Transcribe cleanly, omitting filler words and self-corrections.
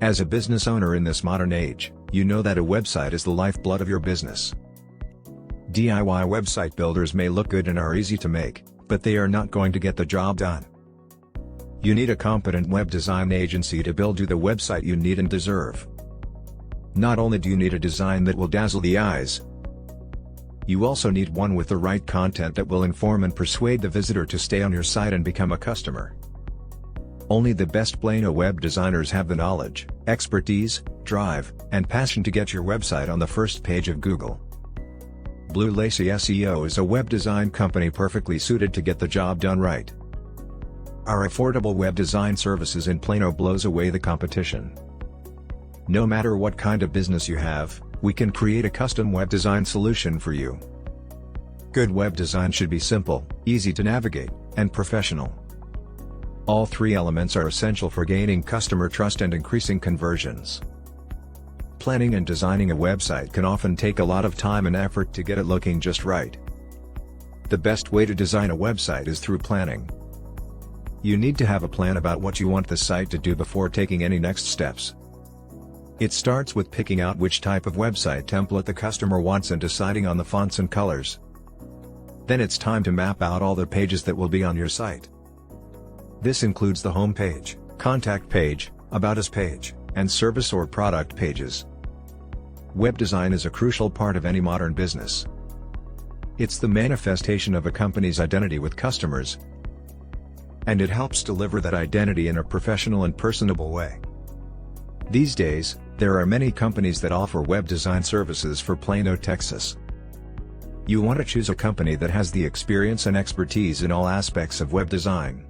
As a business owner in this modern age, you know that a website is the lifeblood of your business. DIY website builders may look good and are easy to make, but they are not going to get the job done. You need a competent web design agency to build you the website you need and deserve. Not only do you need a design that will dazzle the eyes, you also need one with the right content that will inform and persuade the visitor to stay on your site and become a customer. Only the best Plano web designers have the knowledge, expertise, drive, and passion to get your website on the first page of Google. Blue Lacy SEO is a web design company perfectly suited to get the job done right. Our affordable web design services in Plano blows away the competition. No matter what kind of business you have, we can create a custom web design solution for you. Good web design should be simple, easy to navigate, and professional. All three elements are essential for gaining customer trust and increasing conversions. Planning and designing a website can often take a lot of time and effort to get it looking just right. The best way to design a website is through planning. You need to have a plan about what you want the site to do before taking any next steps. It starts with picking out which type of website template the customer wants and deciding on the fonts and colors. Then it's time to map out all the pages that will be on your site. This includes the home page, contact page, about us page, and service or product pages. Web design is a crucial part of any modern business. It's the manifestation of a company's identity with customers, and it helps deliver that identity in a professional and personable way. These days, there are many companies that offer web design services for Plano, Texas. You want to choose a company that has the experience and expertise in all aspects of web design.